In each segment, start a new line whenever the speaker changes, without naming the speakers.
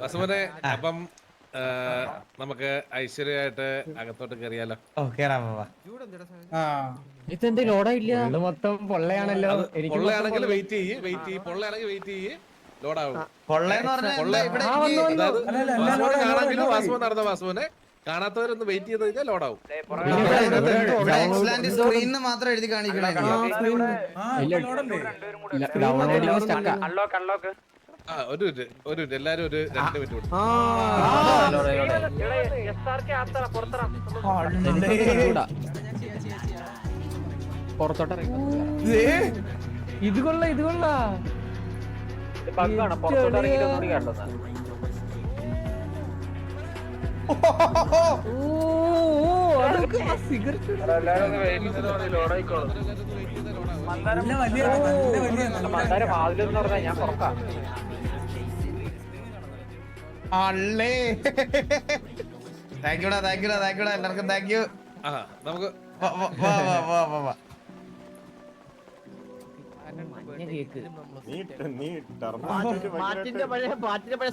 വസുമനെ അപ്പം നമുക്ക് ഐശ്വര്യമായിട്ട് അകത്തോട്ട് കയറിയാലോ?
ഓ കേറാം.
ഇതെന്ത് ലോഡായില്ല?
മൊത്തം പൊള്ളയാണല്ലോ.
പൊള്ളയാണെങ്കിൽ വെയിറ്റ് ചെയ്യ് പൊള്ളയാണെങ്കിൽ വെയിറ്റ് ചെയ്യ്, ലോഡാവും.
പൊള്ളയെന്ന് പറഞ്ഞാൽ
കാണാമെങ്കിലും വാസുമൻ നടന്ന വാസുമനെ കാണാത്തവരൊന്ന് വെയിറ്റ് ചെയ്ത് കഴിഞ്ഞാൽ ലോഡാവും.
സ്ക്രീനിന് മാത്രം എഴുതി കാണിക്കണേ.
ഒരു മിനിറ്റ് എല്ലാരും ഒരു 2 മിനിറ്റ് കൊടുക്കും.
ഇത് കൊള്ള
ഞാൻ പുറത്താ.
താങ്ക്യൂടാ എല്ലാവർക്കും താങ്ക് യു.
നമുക്ക്
പാറ്റിന്റെ പഴയ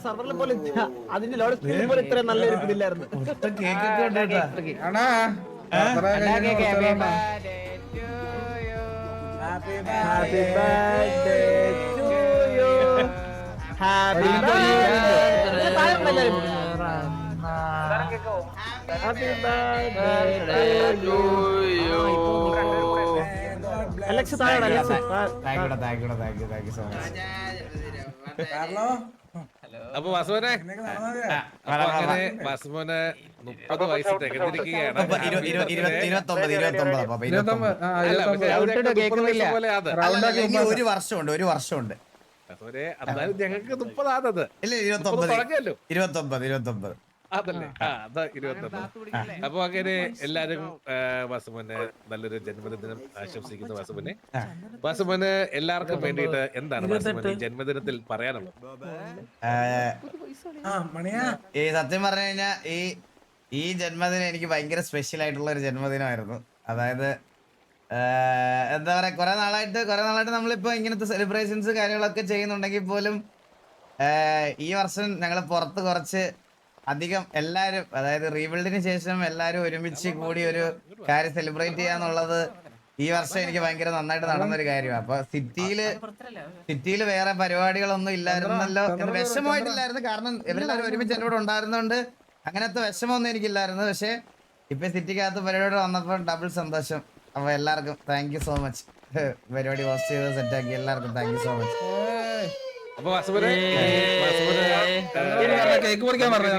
സർവറിൽ പോലെ അതിന്റെ ലോഡ് സ്ക്രീനിൽ പോലെ ഇത്ര നല്ല ഇരിക്കുന്നില്ലായിരുന്നു. Happy birthday to you. Happy birthday. Happy birthday to you. Alex താഴെ Alex.
Thank you so much.
അപ്പൊ വാസുമനെ അങ്ങനെ വാസുമോനെ 30 വയസ്സ് തികഞ്ഞിരിക്കുകയാണ്.
ഒരു വർഷമുണ്ട്.
എന്നാലും ഞങ്ങൾക്ക് 30 ആണത്.
ഇല്ല 29.
അതല്ലേ? അതാ 29. അപ്പൊ അങ്ങനെ എല്ലാരും വാസുമോനെ നല്ലൊരു ജന്മദിനം ആശംസിക്കുന്നു. വാസുമോന് എല്ലാവർക്കും വേണ്ടിയിട്ട് എന്താണ് വാസുമോന് ഈ ജന്മദിനത്തിൽ പറയാനുള്ളത്?
ഈ സത്യം പറഞ്ഞു കഴിഞ്ഞാൽ ഈ ജന്മദിനം എനിക്ക് ഭയങ്കര സ്പെഷ്യൽ ആയിട്ടുള്ള ഒരു ജന്മദിനമായിരുന്നു. അതായത് എന്താ പറയാ, കുറെ നാളായിട്ട് നമ്മളിപ്പോ ഇങ്ങനത്തെ സെലിബ്രേഷൻസ് കാര്യങ്ങളൊക്കെ ചെയ്യുന്നുണ്ടെങ്കിൽ പോലും ഈ വർഷം ഞങ്ങൾ പുറത്ത് കുറച്ച് അധികം എല്ലാരും, അതായത് റീബിൽഡിന് ശേഷം എല്ലാരും ഒരുമിച്ച് കൂടി ഒരു കാര്യം സെലിബ്രേറ്റ് ചെയ്യാന്നുള്ളത് ഈ വർഷം എനിക്ക് ഭയങ്കര നന്നായിട്ട് നടന്നൊരു കാര്യമാണ്. അപ്പൊ സിറ്റിയില് വേറെ പരിപാടികളൊന്നും ഇല്ലായിരുന്നല്ലോ എന്ന് വിഷമമായിട്ടില്ലായിരുന്നു. കാരണം ഇവരെല്ലാരും ഒരുമിച്ച് എൻ്റെ കൂടെ ഉണ്ടായിരുന്നോണ്ട് അങ്ങനത്തെ വിഷമമൊന്നും എനിക്കില്ലായിരുന്നു. പക്ഷെ ഇപ്പൊ സിറ്റിക്കകത്ത് പരിപാടി വന്നപ്പോൾ ഡബിൾ സന്തോഷം. അപ്പൊ എല്ലാവർക്കും താങ്ക് യു സോ മച്ച്. പരിപാടി ഹോസ്റ്റ് ചെയ്ത് സെറ്റാക്കി എല്ലാവർക്കും താങ്ക് യു സോ മച്ച്.
അപ്പൊ വാസുമനെ
കേക്ക് മുറിക്കാൻ പറഞ്ഞു.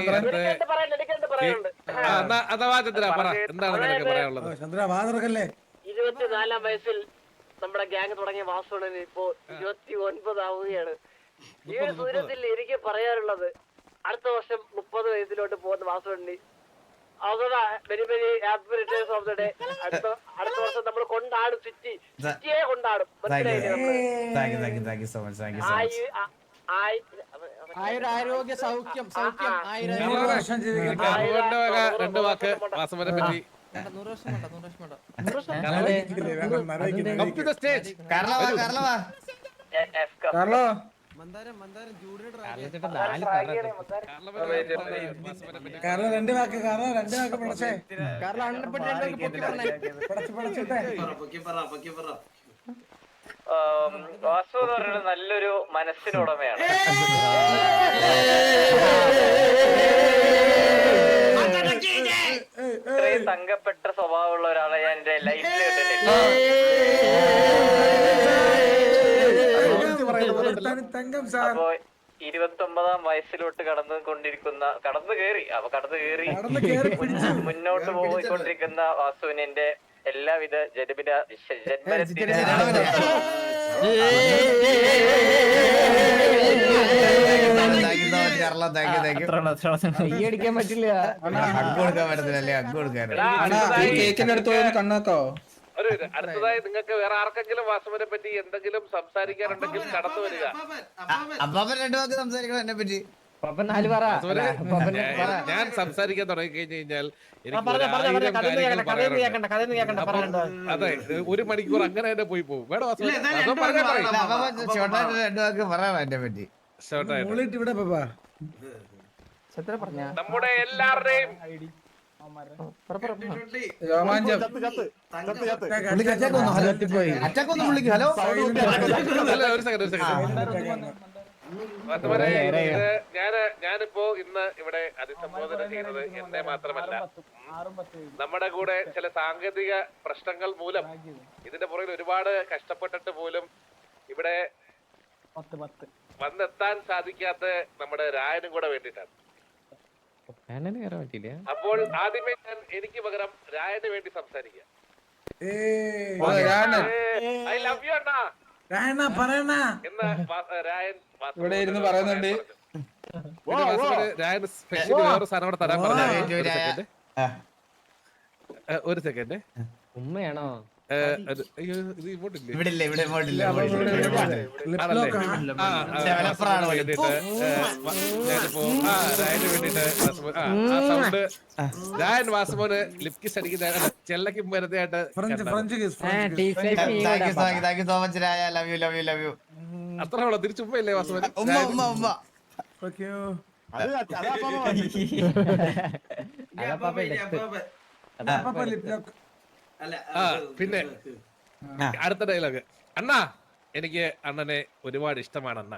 എന്താണ് നിനക്ക് പറയാനുള്ളത്?
24-ാം വയസ്സിൽ നമ്മുടെ ഗ്യാങ് തുടങ്ങിയ വാസുവിന് ഇപ്പോ 29 ആവുകയാണ്. ഈ ഒരു സൂര്യത്തിൽ എനിക്ക് പറയാനുള്ളത്, അടുത്ത വർഷം 30 വയസ്സിലോട്ട് പോകുന്ന വാസുവിന് very very happy returns of the day. അടുത്ത വർഷം നമ്മൾ കൊണ്ടാടും, സിറ്റിയെ കൊണ്ടാടും.
ആരോഗ്യ സൗഖ്യം
2 വാക്ക് വാസുമനെ പറ്റി.
വാസു എന്ന് പറയുന്നത് നല്ലൊരു മനസ്സിനുടമയാണ്. ഇത്രയും തങ്കപ്പെട്ട സ്വഭാവമുള്ള ഒരാളെ ഞാൻ എന്റെ ലൈഫിൽ കണ്ടിട്ടില്ല. അപ്പോ 29-ാം വയസ്സിലോട്ട് കടന്നു കയറി മുന്നോട്ട് പോയിക്കൊണ്ടിരിക്കുന്ന വാസുവിന് എന്റെ എല്ലാവിധ ജന്മദിന
അടിക്കാൻ പറ്റില്ല.
കണ്ണാക്കോ?
അടുത്തതായി നിങ്ങൾക്ക് വേറെ ആർക്കെങ്കിലും വാസുവിനെ പറ്റി എന്തെങ്കിലും സംസാരിക്കാനുണ്ടെങ്കിൽ കടന്നു വരിക.
അപ്പാപ്പൻ 2 വാക്ക് സംസാരിക്കണം എന്നെ പറ്റി.
ഞാൻ സംസാരിക്കാൻ തുടങ്ങി കഴിഞ്ഞു കഴിഞ്ഞാൽ അതെ 1 മണിക്കൂർ അങ്ങനെ തന്നെ പോയി പോകും. വേണം
ചോട്ടായിട്ട് 2 വാക്ക് പറയണം എന്നെ പറ്റി.
ഷോർട്ടായിട്ട്
ചന്ദ്ര പറഞ്ഞ
നമ്മുടെ എല്ലാവരുടെയും
അറ്റാക്കൊന്നും വിളിക്കും. ഹലോ
അല്ല, ഒരു സെക്കൻഡ് ഞാനിപ്പോ ഇന്ന് ഇവിടെ അഭിസംബോധന ചെയ്യുന്നത് എന്നെ മാത്രമല്ല, നമ്മുടെ കൂടെ ചില സാങ്കേതിക പ്രശ്നങ്ങൾ മൂലം ഇതിന്റെ പുറകിൽ ഒരുപാട് കഷ്ടപ്പെട്ടിട്ട് പോലും ഇവിടെ വന്നെത്താൻ സാധിക്കാത്ത നമ്മുടെ രായനും കൂടെ വേണ്ടിയിട്ടാണ്. അപ്പോൾ ആദ്യമേ ഞാൻ എനിക്ക് പകരം രായന് വേണ്ടി സംസാരിക്കാം. ഐ ലവ് യു അണ്ണാ എന്ന് രായൻ
ഇവിടെ ഇരുന്ന് പറയുന്നുണ്ട്.
രായൻ സ്പെഷ്യലി വേറെ സാധനം കൂടെ തരാൻ പറഞ്ഞു. ഒരു സെക്കൻഡ്.
ഉമ്മയാണോ?
അയ്യോ, ഇത് ഇങ്ങോട്ടില്ലേ?
ഇവിടെ ഇങ്ങോട്ടില്ല.
ഞാനിപ്പോ രായന് വേണ്ടിട്ട് സൗണ്ട് രായൻ വാസുമോന് ലിപ് കിസ് അടിക്കുന്ന ചെല്ലക്ക് വെറുതെയായിട്ട് അത്ര ഉള്ളു. തിരിച്ചുമ്മയില്ലേ വാസുമോൻ? പിന്നെ അടുത്ത ഡയലോഗ്. അണ്ണാ, എനിക്ക് അണ്ണനെ ഒരുപാട് ഇഷ്ടമാണ് അണ്ണ.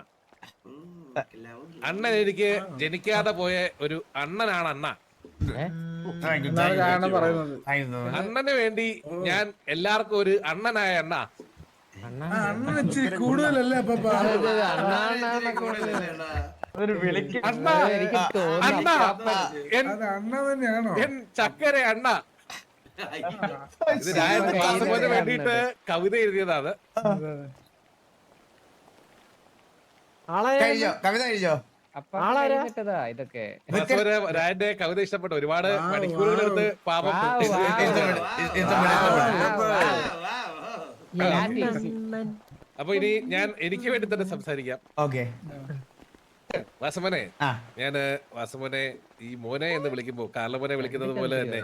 അണ്ണൻ എനിക്ക് ജനിക്കാതെ പോയ ഒരു അണ്ണനാണ് അണ്ണ. അണ്ണന് വേണ്ടി ഞാൻ എല്ലാവർക്കും ഒരു അണ്ണനായ അണ്ണ.
കൂടുതലല്ലേ
എൻ ചക്കര അണ്ണ. ഇത് രായൻ വാസുമോന് വേണ്ടിയിട്ട് കവിത എഴുതിയതാണ്.
കവിത കഴിച്ചോ?
ഇതൊക്കെ
വാസുമോന് രായന്റെ കവിത ഇഷ്ടപ്പെട്ടു. ഒരുപാട് മണിക്കൂറുകൾ എടുത്ത് പാപം. അപ്പൊ ഇനി ഞാൻ എനിക്ക് വേണ്ടി തന്നെ സംസാരിക്കാം.
ഓക്കെ
വാസുമോനെ, ഞാന് വാസുമോനെ ഈ മോനെ എന്ന് വിളിക്കുമ്പോ കാർലമോനെ വിളിക്കുന്നത് പോലെ തന്നെ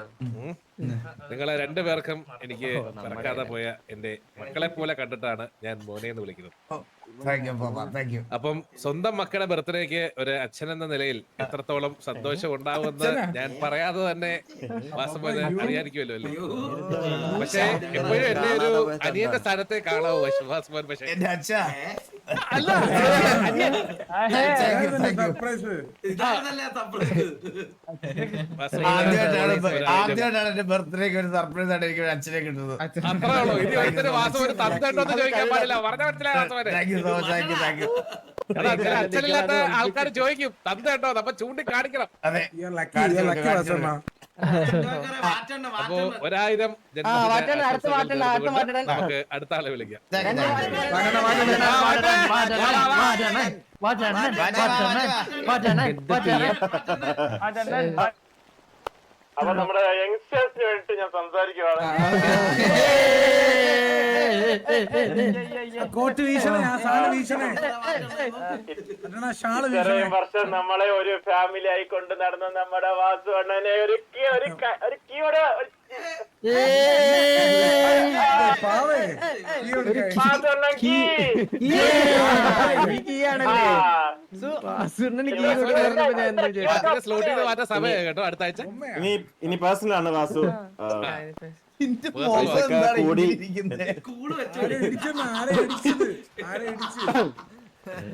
നിങ്ങളെ രണ്ടുപേർക്കും എനിക്ക് മറക്കാതെ പോയ എന്റെ മക്കളെ പോലെ കണ്ടിട്ടാണ് ഞാൻ മോനെ എന്ന് വിളിക്കുന്നത്. അപ്പം സ്വന്തം മക്കളുടെ ബർത്ത്ഡേക്ക് ഒരു അച്ഛൻ എന്ന നിലയിൽ എത്രത്തോളം സന്തോഷം ഉണ്ടാവുമെന്ന് ഞാൻ പറയാതെ തന്നെ വാസുമോനെ അറിയാതിരിക്കുമല്ലോ അല്ലേ? പക്ഷെ എപ്പോഴും എന്നെ ഒരു അനിയന്റെ സ്ഥാനത്തെ കാണാവൂ വാസുമോൻ. പക്ഷെ അല്ല,
ആദ്യമായിട്ടാണ് എന്റെ ബർത്ത്ഡേക്ക് ഒരു സർപ്രൈസ് ആയിട്ട് എനിക്ക് അച്ഛനെ കിട്ടുന്നത്.
അത്രേ ഉള്ളൂ. ഇനി ഒരിക്കലും വാസുമോന് തന്നിട്ടുണ്ടോ ചോദിക്കാൻ പാടില്ല. പറഞ്ഞ മനസ്സിലായ വാസുമോനെ. അച്ഛനില്ലാത്ത ആൾക്കാർ ചോദിക്കും തന്നിട്ടോ, അപ്പൊ ചൂണ്ടി കാണിക്കണം.
അതെ,
അപ്പൊ 1000 നമുക്ക് അടുത്ത ആളെ വിളിക്കാം.
അപ്പൊ നമ്മുടെ യങ്സ്റ്റേഴ്സിന് വേണ്ടിട്ട് ഞാൻ സംസാരിക്കുവാണ്. ഇത്രയും വർഷം നമ്മളെ ഒരു ഫാമിലി ആയി കൊണ്ട് നടന്ന നമ്മുടെ വാസു അണ്ണനെ ഒരു കീയോടെ
സ്ലോട്ട് ചെയ്ത് മാറ്റാൻ സമയം കേട്ടോ. അടുത്ത ആഴ്ച
ഇനി പേഴ്സണൽ ആണ് വാസു.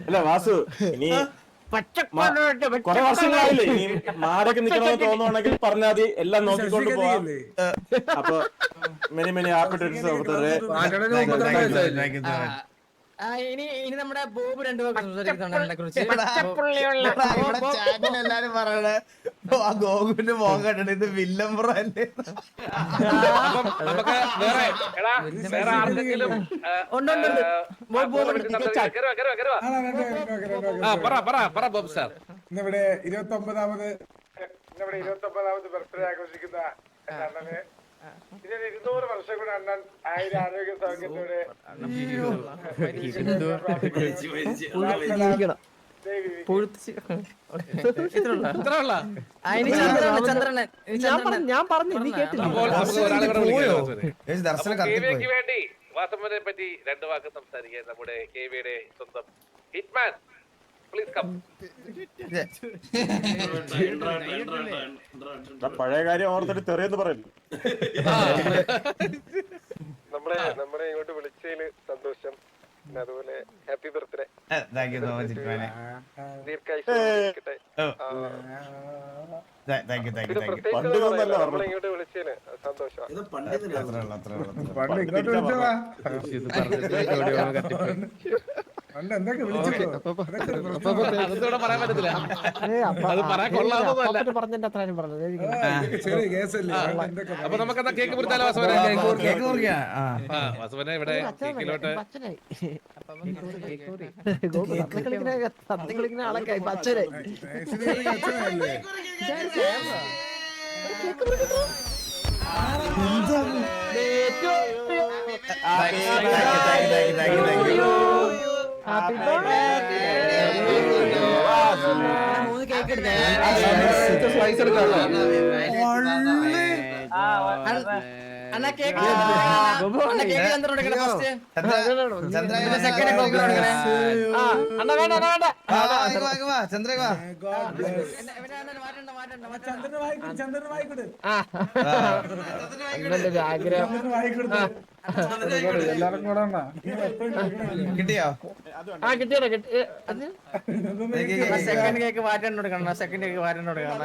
അല്ല വാസു, ഇനി കൊറേ വർഷങ്ങളായില്ലേ, ഇനി മാരൊക്കെ നിക്കണമെന്ന് തോന്നുവാണെങ്കിൽ പറഞ്ഞാൽ മതി, എല്ലാം നോക്കിക്കൊണ്ട് പോവാം. അപ്പൊ many happy returns of the day.
ഇനി നമ്മുടെ ബോബ് രണ്ടു സംസാരിക്കുന്നുണ്ട് കുറിച്ച്.
എല്ലാരും പറയണേ ആ ഗോകുവിന്റെ മോൻ കണ്ടിട്ട് ഇത് വില്ലൻ ബ്രോ അല്ലേ?
നമുക്ക് വേറെ ആർക്കെങ്കിലും പറ ബോബ് സാർ.
ഇന്നിവിടെ 29ാമത് ബർത്ത്ഡേ ആഘോഷിക്കുന്ന അണ്ണന് 200 വർഷം കൂടെ അണ്ണൻ ആരോഗ്യ സൗഖ്യത്തോടെ
ഞാൻ പറഞ്ഞു നീ കേട്ടില്ല.
കേവിക്ക് വേണ്ടി വാസമ്മനെ പറ്റി 2 വാക്ക് സംസാരിക്കാൻ നമ്മുടെ കേവിയുടെ സ്വന്തം ഹിറ്റ്മാൻ പ്ലീസ് കം.
പഴയ കാര്യം ഓർത്തിട്ട് തെറിയെന്ന് പറയല്ലോ.
നമ്മളെ ഇങ്ങോട്ട് വിളിച്ചതിന് സന്തോഷം. പിന്നെ അതുപോലെ happy birthday.
Thank you so much ഇറ്റ്മാനെ.
ദീർഘായുഷ്മാൻ.
Thank you thank you thank you.
പണ്ട് ഇതൊന്നല്ല ഓർമ്മ.
നമ്മളെ ഇങ്ങോട്ട് വിളിച്ചതിന് സന്തോഷം.
അത്രേ ഉള്ളൂ.
പണ്ട് തിരിച്ചാ പറഞ്ഞത്.
അതൊന്നും പറയാൻ പറ്റത്തില്ല. അത് പറയാൻ കൊള്ളാവുന്നതല്ല. അപ്പൊ നമുക്കെന്താ കേക്ക് മുറിച്ചാലോ വാസുവനെ?
കേക്ക് മുറിക്കാം.
വാസുവനെ ഇവിടെ കേക്കിലോട്ട്
മൂന്ന് കേക്ക് എടുത്തേ അണ്ണാ കേക്ക് കേക്ക് ചന്ദ്രൻ കൊടുക്കണേ ഫസ്റ്റ് സെക്കൻഡ് കേക്ക് കൊടുക്കണേ അണ്ണാ വേണ്ട അണ്ണാ വേണ്ട
ചന്ദ്ര
ആഗ്രഹം
കിട്ടിയോ?
കിട്ടിയോ സെക്കൻഡ് കേക്ക് മാറ്റാൻ കൊടുക്കണം സെക്കൻഡ് കേക്ക് മാറ്റാൻ കൊടുക്കണം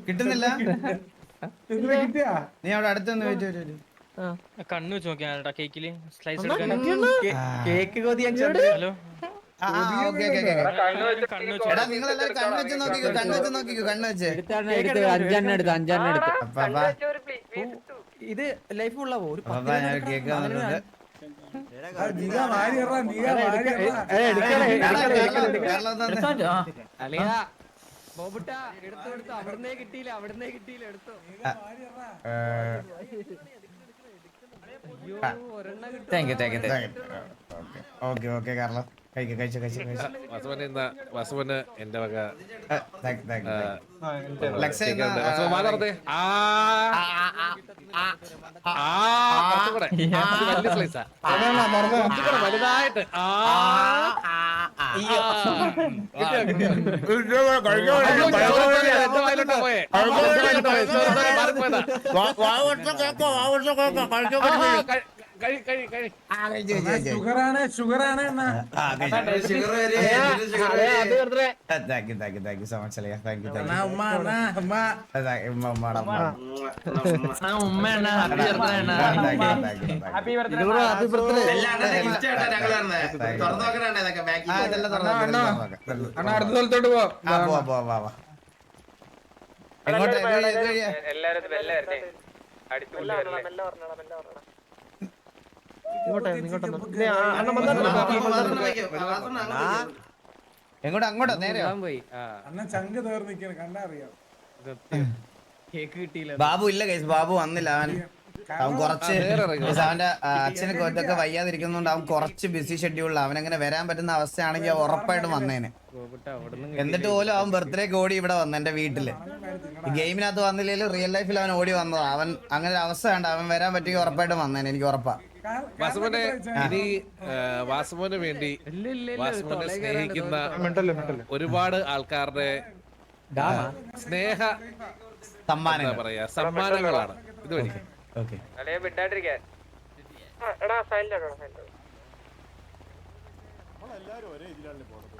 കിട്ടുന്നില്ല. നീ അവിടെ അടുത്തൊന്ന് വെയിറ്റ്.
കണ്ണു വെച്ച് നോക്കിയാ കേക്കില് സ്ലൈസ്
കേക്ക് കൊതി
ഹലോ
എടാ നിങ്ങളെല്ലാരും കണ്ണ് വെച്ച് നോക്കിക്കോ. കണ്ണ് വെച്ച്
അഞ്ചെണ്ണം എടുത്ത്
അപ്പാ
ഇത് ലൈഫ് ഉള്ളവോ ഒരു
അപ്പാ ഞാൻ കേക്ക് വന്നിട്ടുണ്ട്.
ബോബുട്ടാ എടുത്തു അവിടുന്നേ കിട്ടിയില്ല എടുത്തു
താങ്ക് യു. ഓക്കെ കാർലോ കഴിച്ചു.
വാസുവന് എന്റെ വക
ലക്ഷ്യ
വലുതായിട്ട് പോയേ
ഷുഗറാണ്
താങ്ക് യു സോ മച്ച് അളിയ. താങ്ക് യു
അടുത്ത സ്ഥലത്തോട്ട് പോവാ.
എങ്ങോട്ട്? അങ്ങോട്ടോ നേരെയോ?
അണ്ണൻ ചങ്ക് തീർന്നിരിക്കണം കണ്ടറിയാം.
കേക്ക് കിട്ടിയില്ല
ബാബു ഇല്ല കേസ്. ബാബു വന്നില്ല. അവൻ കുറച്ച് അവന്റെ അച്ഛന് ഇതൊക്കെ വയ്യാതിരിക്കുന്നോണ്ട് അവൻ കുറച്ച് ബിസി ഷെഡ്യൂളിൽ. അവനങ്ങനെ വരാൻ പറ്റുന്ന അവസ്ഥയാണെങ്കിൽ അവൻ ഉറപ്പായിട്ടും വന്നേനെ. എന്നിട്ട് പോലും അവൻ ബർത്ത്ഡേക്ക് ഓടി ഇവിടെ വന്നു എന്റെ വീട്ടില്. ഗെയിമിനകത്ത് വന്നില്ലെങ്കിലും റിയൽ ലൈഫിൽ അവൻ ഓടി വന്നതാ. അവൻ അങ്ങനെ ഒരു അവസ്ഥ വേണ്ട. അവൻ വരാൻ പറ്റിയ ഉറപ്പായിട്ടും വന്നേനെ. എനിക്ക് ഉറപ്പാ.
വാസുമോനെ ഇനി വാസുമോന് വേണ്ടി വാസുമോനെ സ്നേഹിക്കുന്ന ഒരുപാട് ആൾക്കാരുടെ സ്നേഹ
സമ്മാനം
പറയാ സമ്മാനങ്ങളാണ് ഇത് വഴി.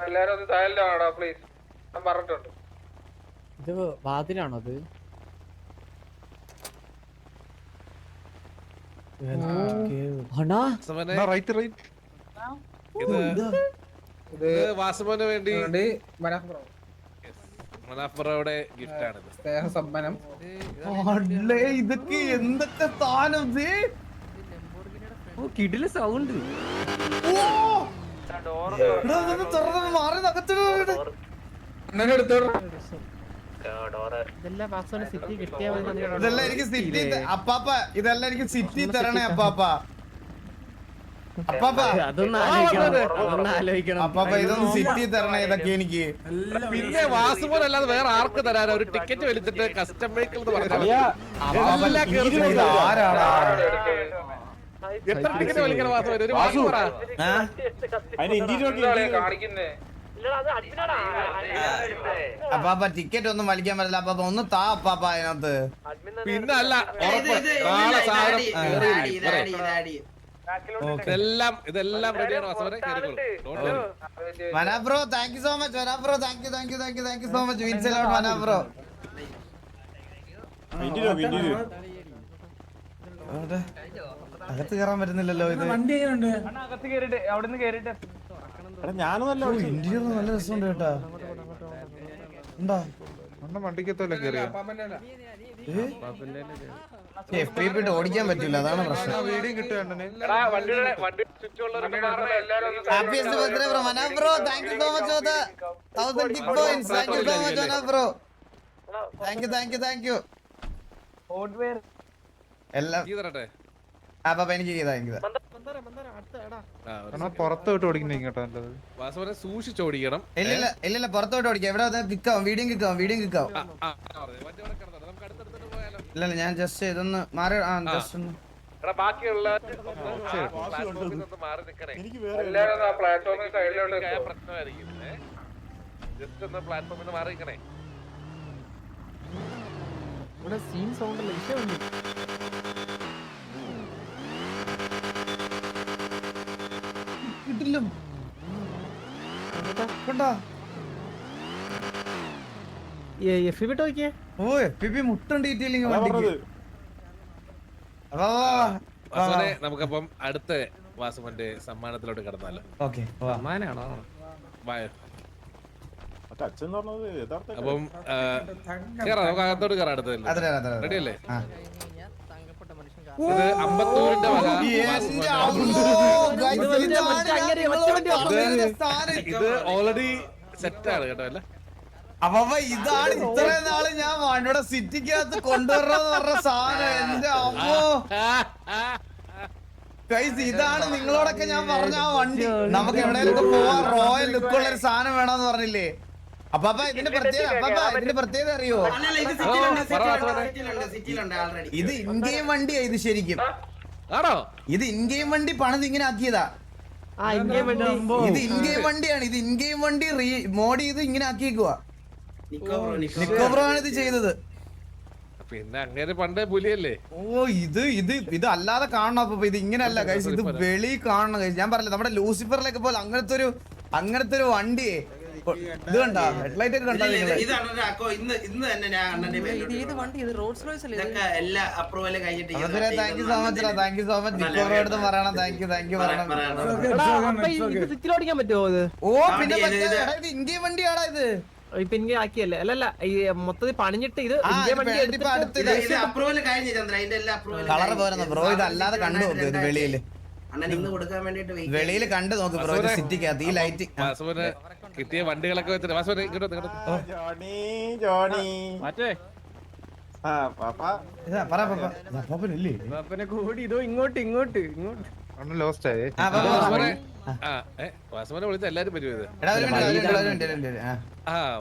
എല്ലാരും ഒന്ന് സൈലന്റ് ആണോടാ പ്ലീസ്. ഞാൻ പറഞ്ഞിട്ടുണ്ട്.
ഇത് വാതിലാണോ അത്?
വാസുമോനെ ഇത് വാസുമോന് വേണ്ടി മനാഫ്ബറോയുടെ ഗിഫ്റ്റ് ആണിത്.
സ്നേഹസമ്മാനം.
ഇതൊക്കെ എന്തൊക്കെ സാധനം
കിടില സൗണ്ട്
മാറി നകത്തിട. ഇതെല്ലാം എനിക്ക് സിറ്റി അപ്പാപ്പ. ഇതെല്ലാം എനിക്ക് സിറ്റി തരണേ അപ്പാപ്പ.
അതൊന്നും ആലോചിക്കണം.
അപ്പാപ്പ ഇതൊന്ന് സിറ്റി തരണേ. ഇതൊക്കെ എനിക്ക്
പിന്നെ വാസുമോൻ അല്ലാതെ വേറെ ആർക്ക് തരാനോ? ഒരു ടിക്കറ്റ് വലിച്ചിട്ട് കസ്റ്റം വെഹിക്കിൾ എന്ന് പറഞ്ഞാൽ
ആരാടാ?
എത്ര ടിക്കറ്റ് വലിക്കണം വാസുമോൻ? ഒരു വാസു പറ.
അതിന് ഇന്ത്യയിലോട്ട്
കാണിക്കുന്നേ
അപ്പാപ്പ ടിക്കറ്റ് ഒന്നും വലിക്കാൻ പറ്റില്ല അപ്പാപ്പ ഒന്ന് താ അപ്പാപ്പ അതിനകത്ത്.
പിന്നല്ല ഉറപ്പ് നാളെ സാധനം ഇതെല്ലാം റെഡിയാണ് വാസവനെ കേറിക്കോളൂ.
മനാ bro thank you so much. മനാ bro thank you so much. Means a lot മനാ ബ്രോ. അകത്ത് കയറാൻ പറ്റുന്നില്ലല്ലോ ഇത്.
ഞാനൊന്നല്ല
ഇന്ത്യയിൽ നല്ല രസമുണ്ട് കേട്ടാ. ഉണ്ടാ
വണ്ടിക്കത്തോലെ കേറിയ
FPP ഓടിക്കാൻ പറ്റില്ല, അതാണ് പ്രശ്നം. Happiest birthday bro. മനാ bro thank you so much for the 1000 kick points. Thank you so much മനാ ബ്രോ. താങ്ക് യു എല്ലാം. അപ്പാപ്പ എനിക്ക് ചെയ്താ
പുറത്തോട്ട് ഓടിക്കുന്ന വാസവനെ സൂക്ഷിച്ചോടിക്കണം.
ഇല്ല പുറത്തോട്ട് ഓടിക്കാം. എവിടെ കിക്കാവും, വീഡിയോ കിക്കാവും. ഇല്ല ഞാൻ ജസ്റ്റ് ഇതൊന്ന് മാറി ജസ്റ്റ് ഒന്ന്
ബാക്കിയുള്ള പ്രശ്നമായിരിക്കും. ജസ്റ്റ് ഒന്ന് പ്ലാറ്റ്ഫോമിൽ മാറി നിൽക്കണേ.
ഇവിടെ സീൻ സൗണ്ട് അല്ല വിഷയമുണ്ട്.
കിട്ടില്ല കണ്ടാ.
FPP നോക്കിയേ.
ഓ FPP മുട്ടുണ്ട് ഡീറ്റെയിലിംഗ്
വാസുവിനെ നമുക്കപ്പം അടുത്ത വാസുവിന്റെ സമ്മാനത്തിലോട്ട് കടന്നാലോ?
ഓക്കെ
സമ്മാനാണോ?
അച്ഛൻ പറഞ്ഞത് യഥാർത്ഥ
അപ്പം കേറാം, നമുക്ക് അകത്തോട്ട് കയറാം. അടുത്തല്ലേ റെഡി അല്ലേ? ഇത് അമ്പത്തൂരിന്റെ വക. ഇത് ഓൾറെഡി സെറ്റ് ആണ് കേട്ടോ അല്ലേ?
അപ്പൊ ഇതാണ് ഇത്രയും നാള് ഞാൻ ഇവിടെ സിറ്റിക്കകത്ത് കൊണ്ടുവരണമെന്ന് പറഞ്ഞ സാധനം. എന്റെ അമ്മോ ഗൈസ്, ഇതാണ് നിങ്ങളോടൊക്കെ ഞാൻ പറഞ്ഞ ആ വണ്ടി. നമുക്ക് എവിടെയെങ്കിലും പോവാൻ റോയൽ ലുക്കുള്ള ഒരു സാധനം വേണമെന്ന് പറഞ്ഞില്ലേ? അപ്പാപ്പ ഇതിന്റെ പ്രത്യേകത അറിയോ? ഇത് ഇൻഗെയിം വണ്ടിയാ. ഇത് ശരിക്കും ഇത് ഇൻഗെയിം വണ്ടി പണിത് ഇങ്ങനെ ആക്കിയതാ. ഇത് ഇൻഗെയിം വണ്ടിയാണ്. ഇത് ഇൻഗെയിം വണ്ടി മോഡ് ചെയ്ത് ഇങ്ങനെ ആക്കിയേക്കുവാ. നിക്കോബ്രോ ആണ് ഇത് ചെയ്തത്.
പിന്നെ അങ്ങനെ പണ്ടേ പുലിയല്ലേ.
ഓ ഇത് അല്ലാതെ കാണണം. അപ്പൊ ഇത് ഇങ്ങനെയല്ല ഗൈസ്, ഇത് വെളി കാണണം ഗൈസ്. ഞാൻ പറഞ്ഞില്ല നമ്മുടെ ലൂസിഫറിലേക്ക് പോലെ അങ്ങനത്തെ ഒരു വണ്ടിയെ ഇത് കണ്ടാ. ഹെഡ്ലൈറ്റ് ഒക്കെ കണ്ടാ നിങ്ങള്? Thank you so much. നിക്കോബ്രോ അടുത്ത് പറയണം താങ്ക് യു പറയണം.
ഓടിക്കാൻ പറ്റുമോ ഇത്?
ഓ പിന്നെ ഇത് ഇൻഗെയിം വണ്ടിയാടാ ഇത്.
ഇപ്പൊ എനിക്ക് ആക്കിയല്ലേ? അല്ലല്ല ഈ മൊത്തത്തിൽ പണിഞ്ഞിട്ട് ഇത്
കളർ പോരുന്നു ബ്രോ. ഇത് അല്ലാതെ കണ്ടു നോക്ക്. ഇത് വെളിയിൽ കണ്ടു നോക്ക് ബ്രോ. ഇത് സിറ്റിക്കകത്ത് ഈ ലൈറ്റ്
വാസുവിന് കിട്ടിയ വണ്ടികളൊക്കെ വെച്ചിട്ട് വാസുവിനെ ഇങ്ങോട്ട്
ജോണി മറ്റേ
കൂടി ഇതോ ഇങ്ങോട്ട്
വാസുവിനെ വിളിച്ച എല്ലാരും പറ്റും ഇത്.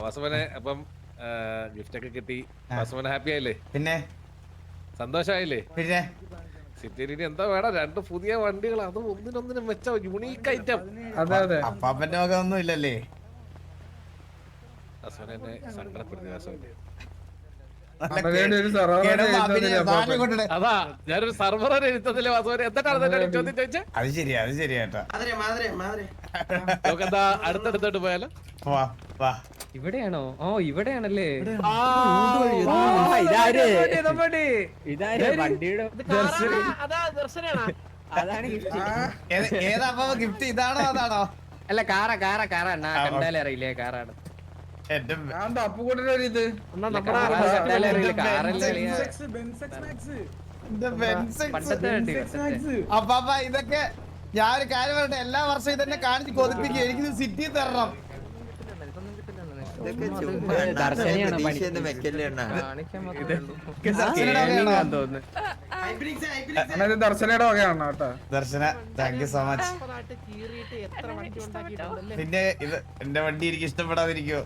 വാസുവിനെ അപ്പം ഗിഫ്റ്റ് ഒക്കെ കിട്ടി. വാസുവിനെ ഹാപ്പി ആയില്ലേ?
പിന്നെ
സന്തോഷായില്ലേ?
പിന്നെ
സിറ്റിയിൽ ഇനി എന്താ വേണം? 2 പുതിയ വണ്ടികൾ, അത് ഒന്നിനൊന്നിനും വെച്ച യുണീക്ക് ഐറ്റം.
അപ്പാപ്പന്റെ വക ഒന്നും ഇല്ലല്ലേ?
വാസുവിനെ എന്നെ സങ്കടപ്പെടുത്തി. വാസുവിനെ അതാ ഞാനൊരു സർവർ എഴുത്തതില്ലേ വാസുവിനെ? എന്താണ് ചോദ്യം ചോദിച്ചത്?
അത് ശരിയാട്ടാ.
നമുക്കെന്താ അടുത്തടുത്തോട്ട് പോയാലോ?
ഇവിടെയാണോ? ഓ ഇവിടെയാണല്ലേ?
ഏതാ ഗിഫ്റ്റ്? ഇതാണോ അതാണോ?
അല്ല കാറാ കണ്ടാലേ അറിയില്ലേ? കാറാണ്.
അപ്പാപ്പ ഇതൊക്കെ ഞാൻ ഒരു കാര്യം പറയട്ടെ. എല്ലാ വർഷവും ഇതന്നെ കാണിച്ച് കൊതിപ്പിക്കും. എനിക്കിത് സിറ്റി തരണം.
ദർശനയുടെ വകയാണ് കേട്ടോ.
ദർശന താങ്ക് യു സോ മച്ച്. പിന്നെ ഇത് എന്റെ വണ്ടി എനിക്ക് ഇഷ്ടപ്പെടാതിരിക്കോ?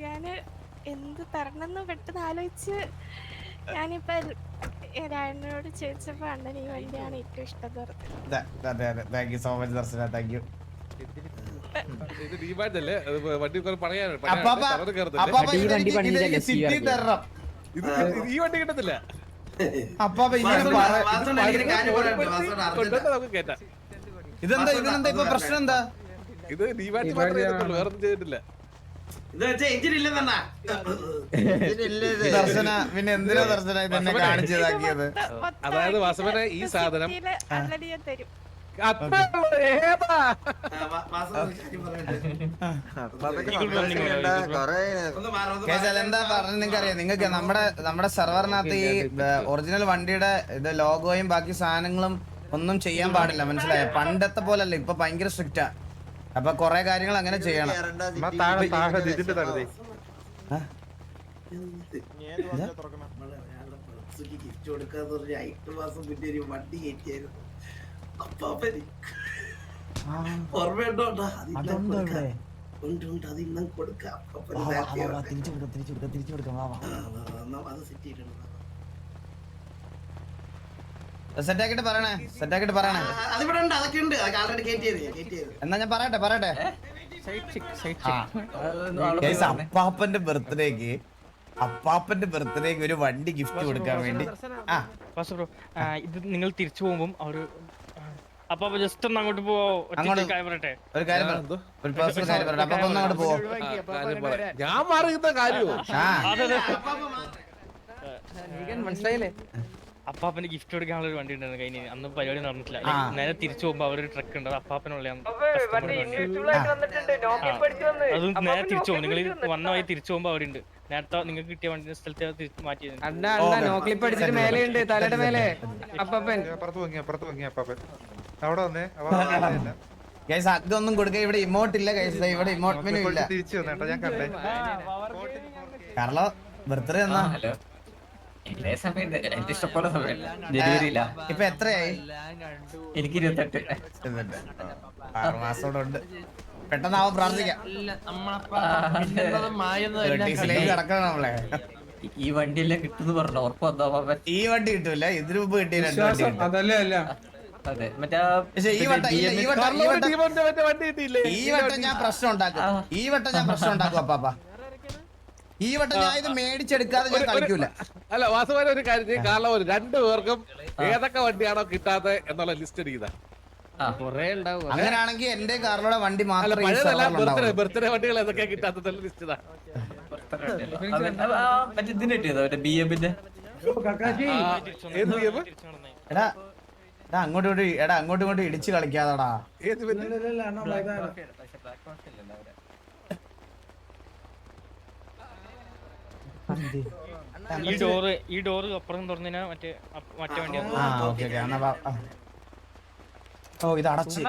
ഞാന് എന്ത് തരണമെന്ന് പെട്ടെന്ന് ആലോചിച്ച് ഞാനിപ്പോ രായനോട് ചോദിച്ചപ്പോ അണ്ണൻ ഈ വണ്ടിയാണ് ഏറ്റവും ഇഷ്ടം.
Thank you so much Darshana. Thank U.
ഇത് ഡിമാൻഡ് അല്ലേ അത് വണ്ടി പറയാൻ
അപ്പാപ്പ അപ്പാപ്പ ഇതെനിക്ക് സിറ്റി തരണം.
ഇത് ഈ വണ്ടി കിട്ടത്തില്ല.
അപ്പാപ്പ ഇങ്ങനെ
നമുക്ക് കേട്ടാ
ഇതിനെന്താ ഇപ്പൊ പ്രശ്നം എന്താ?
ഇത് ഡിമാൻഡ് മാത്രമേ ചെയ്തിട്ടുള്ളൂ, വേറെ ഒന്നും ചെയ്തിട്ടില്ല.
ദർശന പിന്നെ എന്തിനാ ദർശന ഇതെന്നെ കാണിച്ചതാക്കിയത്?
അതായത് വാസവനെ ഈ സാധനം
already ഞാൻ തരും.
എന്താ പറഞ്ഞ നിങ്ങൾക്കറിയാം, നിങ്ങൾക്ക് നമ്മുടെ സെർവറിനകത്ത് ഈ ഒറിജിനൽ വണ്ടിയുടെ ഇത് ലോഗോയും ബാക്കി സാധനങ്ങളും ഒന്നും ചെയ്യാൻ പാടില്ല, മനസ്സിലായോ? പണ്ടത്തെ പോലല്ല, ഇപ്പൊ ഭയങ്കര സ്ട്രിക്റ്റാ. അപ്പൊ കൊറേ കാര്യങ്ങൾ അങ്ങനെ ചെയ്യണം. സെറ്റാക്കിട്ട് പറയണേ. എന്നാ ഞാൻ പറയട്ടെ. അപ്പാപ്പന്റെ ബർത്ത്ഡേക്ക് ഒരു വണ്ടി ഗിഫ്റ്റ് കൊടുക്കാൻ വേണ്ടി
ബ്രോ ഇത് നിങ്ങൾ തിരിച്ചു പോകുമ്പോൾ അവര് അപ്പൊ ജസ്റ്റ് ഒന്ന് അങ്ങോട്ട് പോവോ? പറയട്ടെ
ഒരു കാര്യം ഒരു പേഴ്സണൽ കാര്യം പറയട്ടെ. അപ്പാപ്പ ഒന്ന് അങ്ങോട്ട് പോവോ?
ഞാൻ പറയുന്ന കാര്യമോ?
മനസ്സിലായില്ലേ?
അപ്പാപ്പന് ഗിഫ്റ്റ് കൊടുക്കാനുള്ള ഒരു വണ്ടി ഉണ്ടായിരുന്നു കഴിഞ്ഞ അന്ന് പരിപാടി നടന്നിട്ടില്ല. നേരെ തിരിച്ചു പോകുമ്പോ അവരൊരു ട്രക്ക് ഉണ്ട്, അത് അപ്പാപ്പനുള്ള അത് നേരെ തിരിച്ചു പോകും. നിങ്ങൾ വന്ന വഴി തിരിച്ചു പോകുമ്പോ അവിടെ ഉണ്ട്. നേരത്തെ നിങ്ങൾക്ക് കിട്ടിയ വണ്ടി സ്ഥലത്ത് മാറ്റി
നോക്ലിപ്പ് അടിച്ചിട്ട് മേലെയുണ്ട്, തലയുടെ മേലെ അപ്പാപ്പൻ.
അതൊന്നും കൊടുക്ക. ഇവിടെ ഇമോട്ട് ഇല്ല കൈസ, ഇവിടെ ഇമോട്ട് മെനു ഇല്ല. കാരണം ബർത്ത്ഡേ എന്നാ ഇപ്പൊ എത്രയായി?
എനിക്ക് 28.
6 മാസോടെ ഉണ്ട്. പെട്ടെന്നാവും, പ്രാർത്ഥിക്കാം. കിടക്കണം നമ്മളെ.
ഈ വണ്ടിയെല്ലാം കിട്ടുന്നു പറഞ്ഞു ഉറപ്പ് വന്നോ?
ഈ വണ്ടി കിട്ടൂല, ഇതിനു മുമ്പ് കിട്ടിയ 2 വണ്ടി കിട്ടും.
അതെ മറ്റേ
ഈ വട്ടം ഞാൻ പ്രശ്നം ഉണ്ടാക്കും. അപ്പാപ്പ ഈ വട്ടം ഞാൻ ഇത് മേടിച്ചെടുക്കാതെ ഞാൻ കളിക്കൂല.
അല്ല വാസവന ഒരു കാര്യം ചെയ്യും, കാരണം ഒരു 2 പേർക്കും ഏതൊക്കെ വണ്ടിയാണോ കിട്ടാത്ത എന്നുള്ള ലിസ്റ്റ് അടിക്കുന്ന
അങ്ങനെയാണെങ്കിൽ എന്റെ കാറിലൂടെ വണ്ടി മാത്രമേ
ബർത്ത്ഡേ വണ്ടികൾ ഏതൊക്കെ കിട്ടാത്ത ലിസ്റ്റ് ഇതാ.
മറ്റേ ഇതിന് കിട്ടിയതോ മറ്റേ BM-ന്റെ?
അങ്ങോട്ടും ഇങ്ങോട്ടും ഇടിച്ചു കളിക്കാതാടാ.
ഈ ഡോറ് അപ്പുറം തുറന്നിനാ മറ്റേ വണ്ടിയാണ്.
ഓ ഇത് അടച്ചു.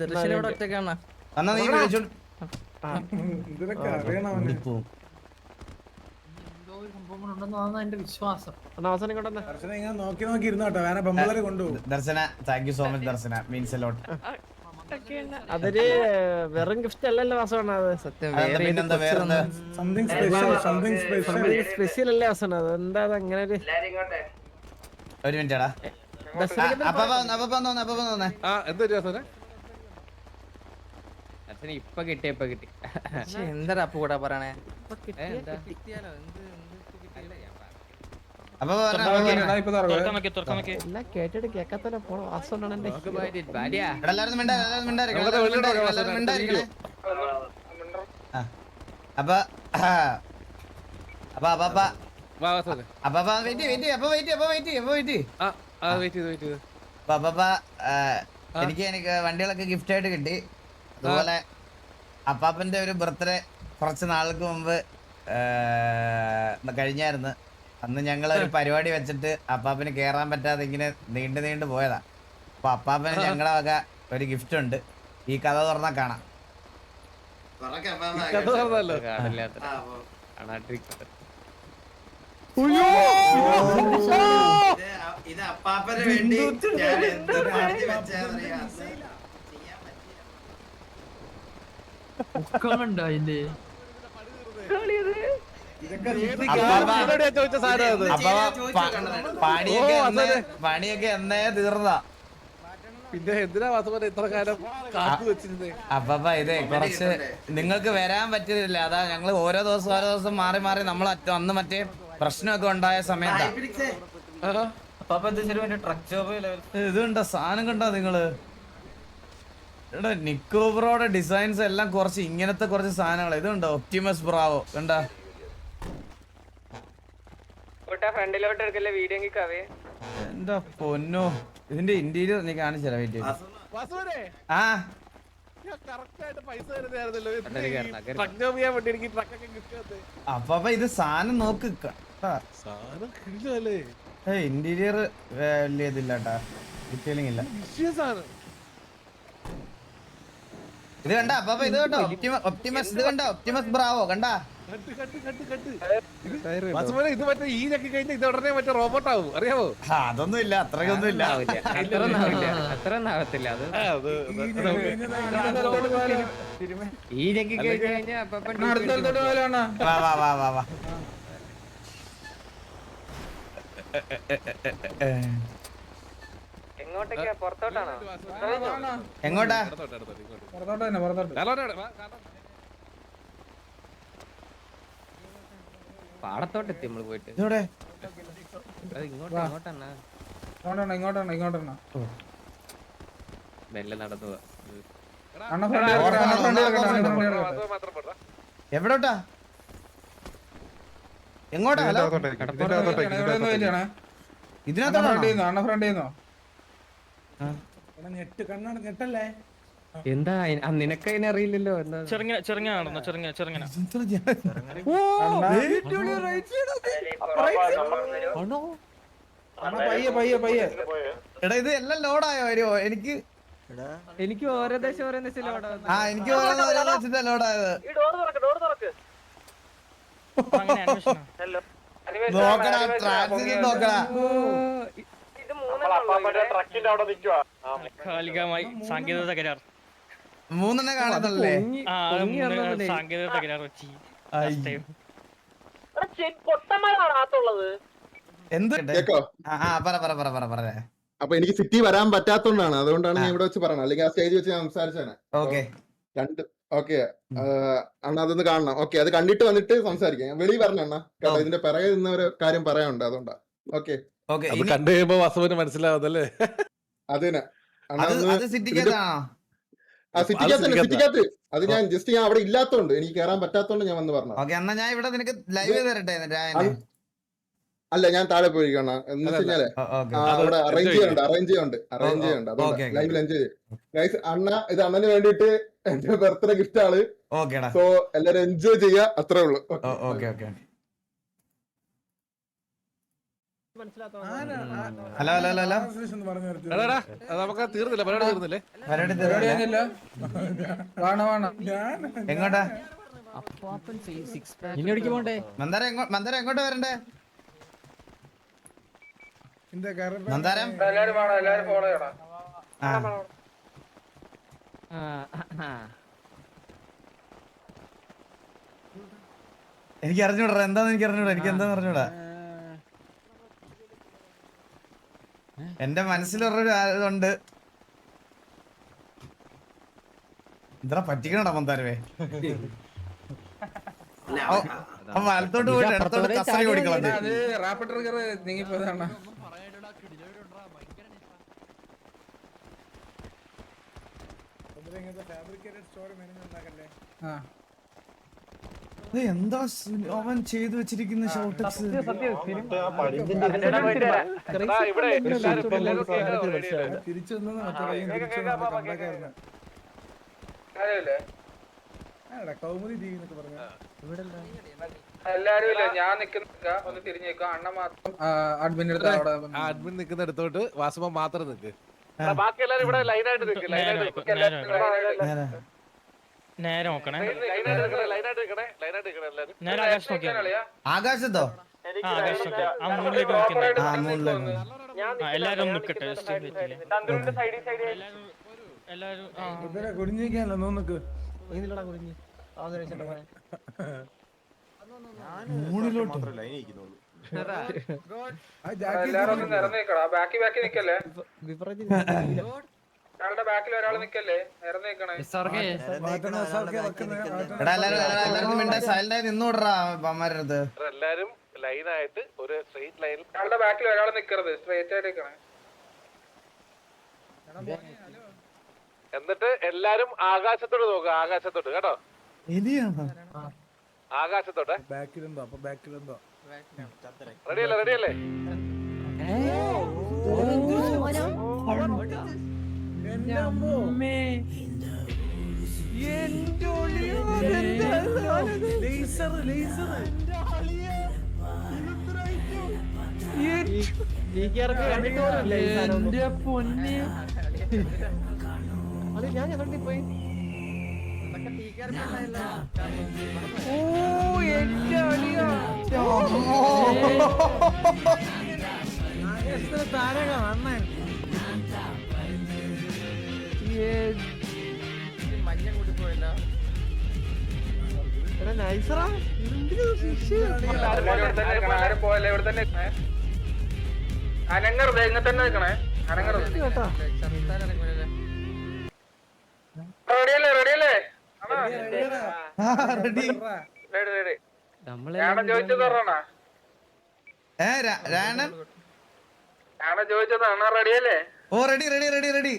ദർശനോട് ഒറ്റക്കാണ്.
എന്നാ നീ വിളിച്ചു Darshana. Thank you so much Darshana, means a lot.
അതൊരു വെറും ഗിഫ്റ്റ് അല്ലല്ലോ വാസമാണ്, അത് സത്യം
പിന്നെന്താ വേറെ
സ്പെഷ്യൽ അല്ലേ വാസമാണ്? അതെന്താ അങ്ങനെ
ഒരു മിനിറ്റാടാ.
ഇപ്പൊ കിട്ടി എന്താ അപ്പൊ കൂടെ പറയണേ? എല്ലാം കേട്ടിട്ട് കേക്കാത്തന്നെ പോണ വാസമാണ്.
എനിക്ക് വണ്ടികളൊക്കെ ഗിഫ്റ്റ് ആയിട്ട് കിട്ടി. അതുപോലെ അപ്പാപ്പന്റെ ഒരു ബർത്ത്ഡേ കുറച്ച് നാൾക്ക് മുമ്പ് കഴിഞ്ഞായിരുന്നു. അന്ന് ഞങ്ങൾ ഒരു പരിപാടി വെച്ചിട്ട് അപ്പാപ്പന് കേറാൻ പറ്റാതെ ഇങ്ങനെ നീണ്ടു പോയതാ. അപ്പൊ അപ്പാപ്പന് ഞങ്ങളെ വക ഒരു ഗിഫ്റ്റ് ഉണ്ട്. ഈ കഥ തുറന്നാ കാണാം.
ഇത് അപ്പാപ്പന് വേണ്ടി ഞാൻ എന്ത് പാടി വെച്ചാന്നറിയാ.
പണിയൊക്കെ എന്നേ തീർന്നതാ.
പിന്നെ എന്തിനാ വാസുമോനെ ഇത്ര കാലം കാത്തു വെച്ചിരുന്നേ?
അപ്പ ഇതേ കുറച്ച് നിങ്ങൾക്ക് വരാൻ പറ്റില്ല. അതാ ഞങ്ങള് ഓരോ ദിവസം മാറി മാറി നമ്മൾ അന്ന് മറ്റേ പ്രശ്നമൊക്കെ ഉണ്ടായ സമയത്താ.
ട്രക്ക് ജോബ്
ഇതുണ്ടോ സാധനം കണ്ടോ നിങ്ങള്? എടാ നിക്കോബ്രോയുടെ ഡിസൈൻസ് എല്ലാം കുറച്ച് ഇങ്ങനത്തെ കുറച്ച് സാധനങ്ങൾ. ഇതുണ്ടോ ഒപ്റ്റിമസ് ബ്രാവോ കണ്ടാ?
ഫ്രണ്ടിലോട്ട് എടുക്കല്ലേ വീഡിയോ
എന്താ പൊന്നോ, ഇതിന്റെ ഇന്റീരിയർ നീ കാണിച്ചരാ വീട്ടിൽ.
വാസുമോനെ
ആ
ഞാൻ correct ആയിട്ട് പൈസ തരുന്നതായിരുന്നല്ലോ. ട്രക്ക് ജോബ് ചെയ്യാൻ വേണ്ടി എനിക്ക് ട്രക്കൊക്കെ കിട്ടിയത്.
അപ്പ ഇത് സാധനം നോക്ക്.
സാധനം കിഴിഞ്ഞല്ലേ?
ഇന്റീരിയർ വലിയ ഇതില്ല കേട്ടാ, ഡീറ്റെയിലിംഗ് ഇല്ല.
സാധനം
ഇത് കണ്ട അപ്പ ഇത് കണ്ടോ ഒപ്റ്റിമസ്, ഇത് കണ്ടോ ഒപ്റ്റിമസ് ബ്രാവോ കണ്ടാ?
വാസുമോനെ ഇത് മറ്റേ ഈ ഞെക്കി കഴിഞ്ഞാൽ ഇത് ഉടനെ മറ്റേ റോബോട്ട് ആവും, അറിയാവോ?
അതൊന്നും ഇല്ല, അത്രയൊന്നും ഇല്ല.
അത്ര ആവത്തില്ല അത്. ഈ ഞെക്കി കഴിഞ്ഞാൽ
വാ വാ വാ വാ വാ.
എങ്ങോട്ടേക്കാ? പുറത്തോട്ടാണോ?
എങ്ങോട്ടാ?
പാടത്തോട്ടെത്തി നമ്മള് പോയിട്ട്.
ഇതോടെ
ഇങ്ങോട്ടാണ് മെല്ലെ നടന്നു പോവാ.
എവിടോട്ടാ? എങ്ങോട്ടാ? ഹലോ ഇതിനകത്താണോ?
എന്താ നിനക്ക് അതിനെ അറിയില്ലല്ലോ? എന്താ
ചെറുങ്ങനാണെന്നോ? ചെറുങ്ങന
എടാ ഇത് എല്ലാം ലോഡായോ വരുമോ? എനിക്ക്
ഓരോ ദേശം ഓരോ ദേശം
ആ എനിക്ക് ഓരോ ലോഡായത്. നോക്കടാ ട്രാൻസിറ്റ് നോക്കടാ.
ട്രക്കിന്റെ അവിടെ നിൽക്കുക.
കാലികമായി സാങ്കേതിക തകരാർ.
3 കാണുന്നല്ലേ?
സാങ്കേതിക തകരാർ വെച്ച്
എന്ത്? പറ.
അപ്പൊ എനിക്ക് സിറ്റി വരാൻ പറ്റാത്തോണ്ടാണ്, അതുകൊണ്ടാണ് ഞാൻ ഇവിടെ വെച്ച് പറയണം. അല്ലെങ്കിൽ ആ സ്റ്റേജ് വെച്ച് ഞാൻ സംസാരിച്ചാണ്.
ഓക്കെ
ഓക്കെ അണ്ണ അതൊന്ന് കാണണം. ഓക്കെ അത് കണ്ടിട്ട് വന്നിട്ട് സംസാരിക്കാം. വെളിയിൽ വരണം അണ്ണ, കേട്ടോ. ഇതിന്റെ പിറകെ നിന്ന ഒരു കാര്യം പറയാനുണ്ട്, അതുകൊണ്ടാ. ഓക്കെ
അത് കണ്ടു കഴിയുമ്പോ വാസുവിന് മനസ്സിലാവുന്നല്ലേ?
അതിന്
സിറ്റിക്കകത്ത്
അത് ഞാൻ ജസ്റ്റ് ഞാൻ അവിടെ ഇല്ലാത്തോണ്ട്, എനിക്ക് കയറാൻ പറ്റാത്തോണ്ട് ഞാൻ വന്ന് പറഞ്ഞു.
ഓക്കെ എന്നാ ഞാൻ ഇവിടെ നിനക്ക് ലൈവ് തരട്ടെ?
അല്ല ഞാൻ താഴെ പോയിരിക്കണം. എന്ന് വെച്ച് കഴിഞ്ഞാല് അവിടെ അറേഞ്ച് ചെയ്യുന്നുണ്ട് അതുകൊണ്ട് ലൈവിൽ എൻജോയ് ചെയ്യും. അണ്ണ ഇത് അണ്ണന് വേണ്ടിട്ട് എന്റെ ബർത്ത്ഡേ ഗിഫ്റ്റ് ആണ്. സോ എല്ലാരും എൻജോയ് ചെയ്യാ, അത്രേ ഉള്ളൂ.
ഹലോ
നമുക്ക് തീർന്നില്ല, പരിപാടി തീർന്നില്ലേ?
എങ്ങോട്ടാ
പോണ്ടേ?
മന്ദാരം എങ്ങോട്ടാ വരണ്ടേ? മന്ദാരം എനിക്ക് അറിഞ്ഞൂടാ എന്താന്ന്. എനിക്ക് എന്താന്ന് അറിഞ്ഞൂടാ. എന്റെ മനസ്സിലൊരു ഇതുണ്ട്. എന്താ പറ്റിക്കണടാ മന്ദാരവേ? വലത്തോട്ട് പോയിട്ട് ഇടത്തോട്ട് കസറി ഓടിക്കളഞ്ഞു. എന്താ അവൻ ചെയ്തു വെച്ചിരിക്കുന്ന ഷോട്ടക്സ്?
എല്ലാരും ഞാൻ ഒന്ന് തിരിഞ്ഞേക്കാം. അണ്ണ മാത്രം
അഡ്മിൻ നിൽക്കുന്ന അടുത്തോട്ട് വാസുമ മാത്രം നിൽക്ക്. ബാക്കി എല്ലാരും ഇവിടെ ലൈനായിട്ട്
നേരെ നോക്കണേ.
ആകാശത്തോ?
മൂന്നിലേക്ക് നോക്കണേ. എല്ലാരും നിക്കട്ടെ. എല്ലാരും
കുടിഞ്ഞിരിക്കാനല്ലോ നോക്ക്.
ബാക്കിൽ ഒരാൾ നിക്കല്ലേ, നേരെ നിക്കണേ.
എടാ എല്ലാവർക്കും വേണ്ട സൈലന്റ് ആയി നിന്നോടാ അമ്മമാരത്.
എല്ലാരും ലൈനായിട്ട് ഒരു സ്ട്രെയിറ്റ് ലൈനിൽ.
ഒരാളുടെ ബാക്കിൽ ഒരാൾ നിക്കരുത്, സ്ട്രേറ്റ് ആയിട്ട് നിക്കണേ.
എന്നിട്ട് എല്ലാരും ആകാശത്തോട്ട് നോക്കുക, ആകാശത്തോട്ട് കേട്ടോ, ആകാശത്തോട്ടെ. റെഡിയല്ലേ, റെഡിയല്ലേ?
ആരും പോയല്ലേ, ഇവിടെ തന്നെ അനങ്ങരുത്, ഇങ്ങനെ തന്നെ നിക്കണേ, അനങ്ങരുത്. റെഡിയല്ലേ, റെഡിയല്ലേ? Ready ready. ഞാൻ ചോദിച്ചത് പറഞ്ഞാ, ഞാൻ ചോദിച്ചതാണ്. റെഡിയല്ലേ?
ഓ റെഡി റെഡി റെഡി റെഡി.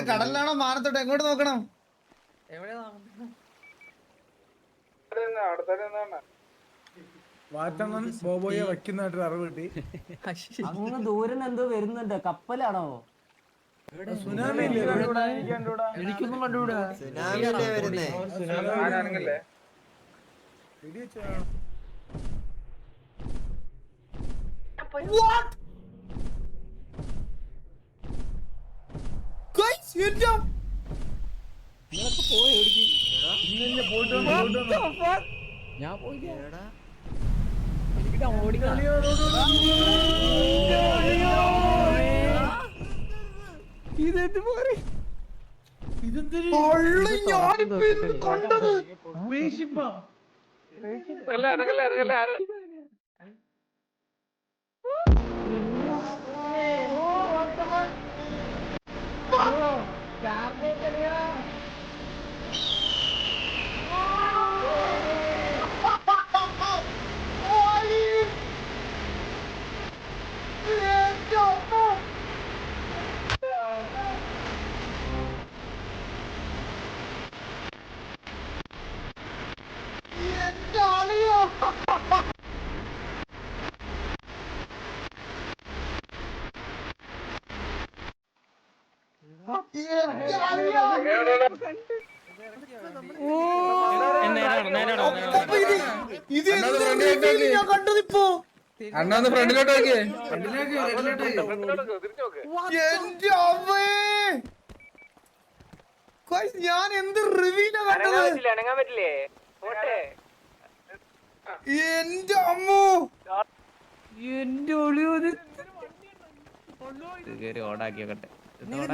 കടലിലാണോ മാനത്തോട്ടോ? എങ്ങോട്ട് നോക്കണം?
വാറ്റണ്ണൻ ബോബോയെ വയ്ക്കുന്നതായിട്ട് അറിവ് കിട്ടി.
അങ്ങ് ദൂരം എന്തോ വരുന്നുണ്ട്, കപ്പലാണോ?
സുനാമി
എനിക്കൊന്നും കണ്ടുകൂടാ.
ആരാണെങ്കിലേ
ഞാൻ പോയില്ല.
അണ്ണാന്ന് ഫ്രണ്ടിലോട്ട് നോക്കിയേ.
ഞാൻ എന്ത് റിവ്യൂലാ കണ്ടത്?
അനങ്ങാൻ പറ്റില്ലേ?
എന്റെ അമ്മോ,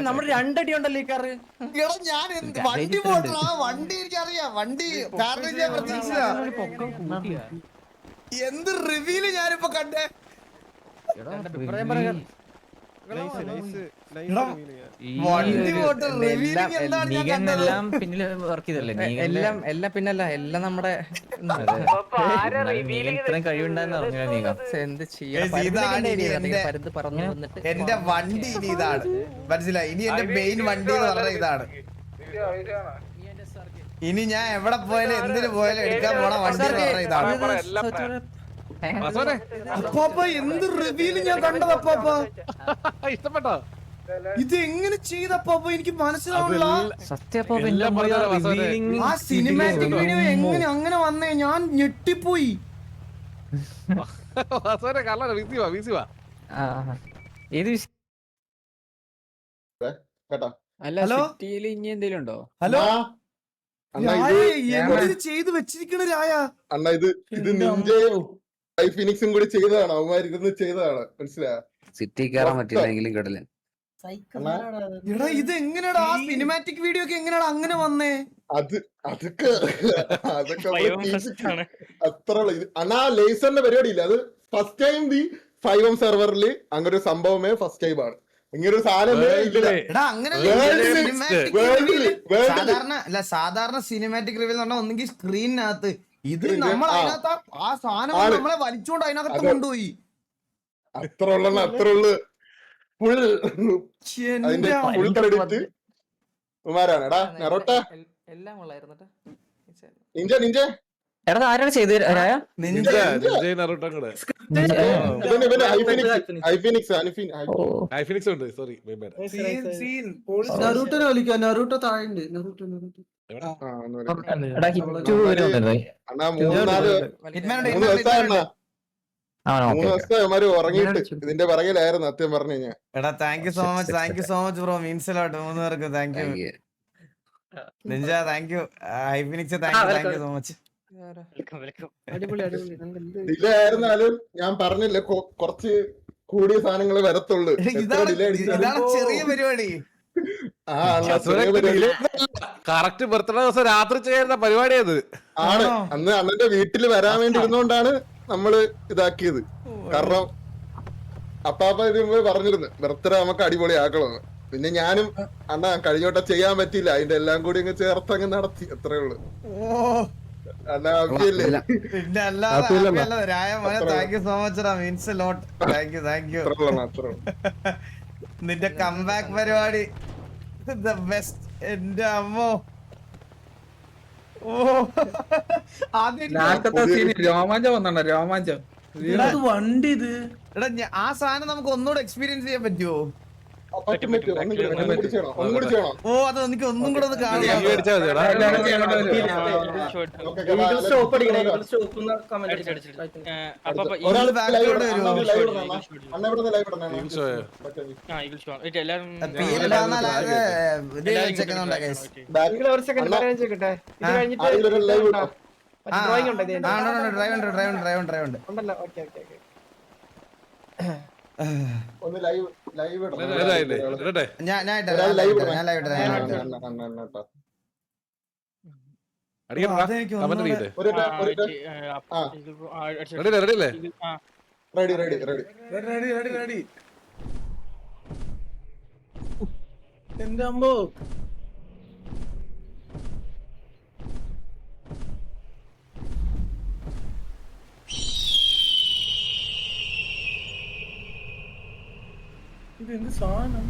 നമ്മൾ രണ്ടടി ഉണ്ടല്ലോ ഈ കാറ്.
എടാ ഞാൻ വണ്ടി പോട്ടാ, വണ്ടി എനിക്കറിയാം, വണ്ടി കാരണം ഞാൻ പ്രതീക്ഷിച്ച എന്ത് റിവ്യൂല് ഞാനിപ്പോ കണ്ടേ. വണ്ടി പോട്ട റിവ്യൂലിംഗ് എന്താണ് ഞാൻ കണ്ടത്?
എല്ലാം പിന്നല്ല, എല്ലാം നമ്മുടെ ഇത്രയും കഴിവുണ്ടാന്ന് പറഞ്ഞില്ല. എന്ത്
എന്റെ വണ്ടി ഇനി ഇതാണ്, മനസ്സിലായി? ഇനി എന്റെ മെയിൻ വണ്ടി എന്ന് പറഞ്ഞ ഇതാണ്. ഇനി ഞാൻ എവിടെ പോയാലും എന്തിനു പോയാലും എടുക്കാൻ പോണ വണ്ടി എന്ന് പറഞ്ഞ ഇതാണ്. അപ്പാപ്പ എന്ത് റിവ്യൂല് ഞാൻ കണ്ടത് അപ്പാപ്പ.
ഇഷ്ടപ്പെട്ടോ?
ഇത് എങ്ങനെ ചെയ്തപ്പാപ്പ എനിക്ക് മനസ്സിലാവില്ല.
ആ
സിനിമാറ്റിക് വീഡിയോ എങ്ങനെ അങ്ങനെ വന്നേ? ഞാൻ ഞെട്ടിപ്പോയി.
ഹലോ, ഇനി എന്തെങ്കിലും ഉണ്ടോ?
ഹലോ, എന്ത് ചെയ്ത് വെച്ചിരിക്കണ രായ?
അണ്ണ ഇത് നിഞ്ചയും ഫിനിക്സും കൂടി ചെയ്തതാണ്, അവന്മാർ ഇരുന്ന് ചെയ്തതാണ്, മനസ്സിലായോ?
സിറ്റി കയറാൻ പറ്റില്ലെങ്കിലും കിടലൻ
എടാ ഇത് എങ്ങനെയാടാ ആ സിനിമാറ്റിക് വീഡിയോ ഒക്കെ എങ്ങനെയാടാ അങ്ങനെ വന്നേ?
അതൊക്കെ അത്ര അണ്ണാ ലേസറിന്റെ പരിപാടി ഇല്ല. അത് ഫസ്റ്റ് ടൈം ഈ 5M സെർവറിൽ അങ്ങനെ ഒരു സംഭവമേ ഫസ്റ്റ് ടൈം ആണ്. ഇങ്ങനെ ഒരു സാധനമേ ഇല്ല.
എടാ അങ്ങനെ സാധാരണ സിനിമാറ്റിക് റിവ്യൂ എന്ന് പറഞ്ഞാൽ ഒന്നെങ്കിൽ സ്ക്രീനിനകത്ത്, ഇത് നമ്മൾ അതിനകത്ത് ആ സാധനം നമ്മളെ വലിച്ചുകൊണ്ട് അതിനകത്ത് കൊണ്ടുപോയി.
അത്ര ഉള്ളു ഫുൾ അതിന്റെ ഫുൾ ക്രെഡിറ്റ് കുമാരാണ്. എടാ നെറോട്ട
എല്ലാം കൊള്ളായിരുന്നു.
നിഞ്ച നിഞ്ച
എടാ ആരാണ് ചെയ്ത്
ഐഫിനിക്സ് ഉണ്ട്. സോറി
ഉറങ്ങിയിട്ട് ഇതിന്റെ പിറകിലായിരുന്നു സത്യം പറഞ്ഞു കഴിഞ്ഞാൽ.
എടാ thank you so much bro. Means lot 3 പേർക്ക് thank you. Ninja thank you. ഐഫിനിക്സ് thank you so much.
Delay ആയിരുന്നാലും ഞാൻ പറഞ്ഞില്ല കുറച്ച് കൂടിയ സാധനങ്ങൾ വരത്തുള്ളൂ.
ഇതാണ് ചെറിയ പരിപാടി.
കറക്റ്റ് ബർത്ത്ഡേ ദിവസം രാത്രി ചെയ്യുന്ന പരിപാടി അത്
ആണ്. അന്ന് അണ്ണന്റെ വീട്ടിൽ വരാൻ വേണ്ടി ഇരുന്നോണ്ടാണ് നമ്മള് ഇതാക്കിയത്. കാരണം അപ്പാപ്പ ഇതിന് പറഞ്ഞിരുന്നു ബർത്ത്ഡേ നമുക്ക് അടിപൊളിയാക്കണമെന്ന്. പിന്നെ ഞാനും അണ്ണാ കഴിഞ്ഞോട്ട ചെയ്യാൻ പറ്റിയില്ല. അതിന്റെ എല്ലാം കൂടി അങ്ങ് ചേർത്തങ്ങ് നടത്തി. അത്രേ ഉള്ളു. അണ്ണാ അഭിയല്ലേ
പിന്നെ അല്ലാതെ thank you so much. Means lot thank you. നിന്റെ കംബാക്ക് പരിപാടി ദ ബെസ്റ്റ്. എന്റെ അമ്മോ
രോമാഞ്ചം വന്നോ രോമാഞ്ചം.
വണ്ടി ഇത് എടാ ആ സാധനം നമുക്ക് ഒന്നുകൂടെ എക്സ്പീരിയൻസ് ചെയ്യാൻ പറ്റുമോ? ഓ അത് എനിക്ക് ഒന്നും കൂടെ ഒന്ന് കാണാം.
ഒന്ന് ലൈവ്
റെഡി.
എന്റെ അമ്മോ ഇതെന്ത് സാധനം?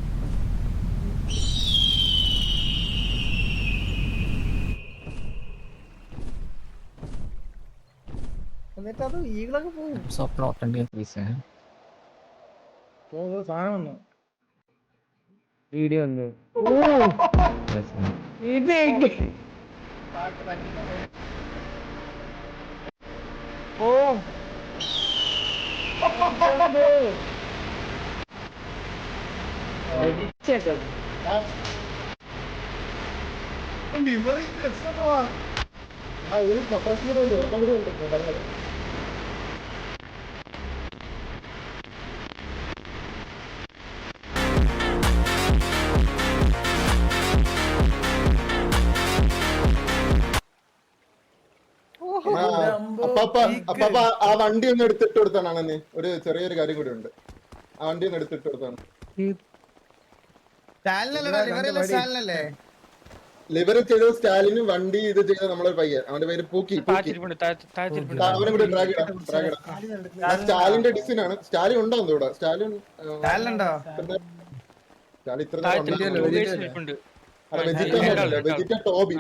എന്നിട്ട് അത് ഈകളൊക്കെ പോകും. സാധനം വന്നു വീഡിയോ ഉണ്ട്.
അപ്പാപ്പ ആ വണ്ടി ഒന്ന് എടുത്തിട്ട് കൊടുത്താണ് അങ്ങനെ ഒരു ചെറിയൊരു കാര്യം കൂടി ഉണ്ട്. ആ വണ്ടി ഒന്ന് എടുത്തിട്ട് കൊടുത്താണ്. ലിവർ ചെയ്ത സ്റ്റാലിനും വണ്ടി ഇത് ചെയ്ത നമ്മളെ പയ്യൻ. അവന്റെ പേര് പൂക്കി. അവനെ കൂടി ഡ്രാഗ് ഇടാം. സ്റ്റാലിന്റെ ഡിസിനാണ്. സ്റ്റാലിൻ ഉണ്ടോ ഇവിടെ? സ്റ്റാലിൻ ഇത്ര വെജിറ്റ ടോബി.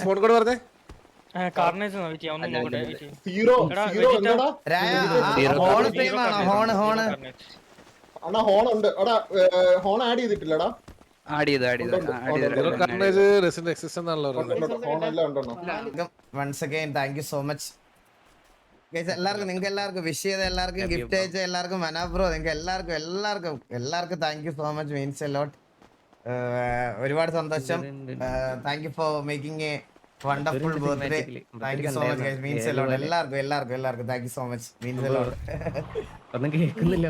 സ്പോട്ട് കോഡ് പറഞ്ഞേ.
സീറോ എന്താടാ അണ്ണാ ഹോൺ ഉണ്ട്. എടാ ഹോൺ ആഡ് ചെയ്തിട്ടില്ലടാ.
Once again thank you so much എല്ലാവർക്കും. നിങ്ങൾക്ക് എല്ലാവർക്കും വിഷ് ചെയ്ത എല്ലാവർക്കും ഗിഫ്റ്റ് അയച്ച എല്ലാവർക്കും മനാബ്രോ നിങ്ങൾക്ക് എല്ലാവർക്കും thank you so much. Means a lot. ഒരുപാട് സന്തോഷം. Thank you for making a wonderful birthday. Thank you so much guys. Means a lot. എല്ലാവർക്കും thank you so much. Means a lot. ഒന്നും കേൾക്കുന്നില്ല.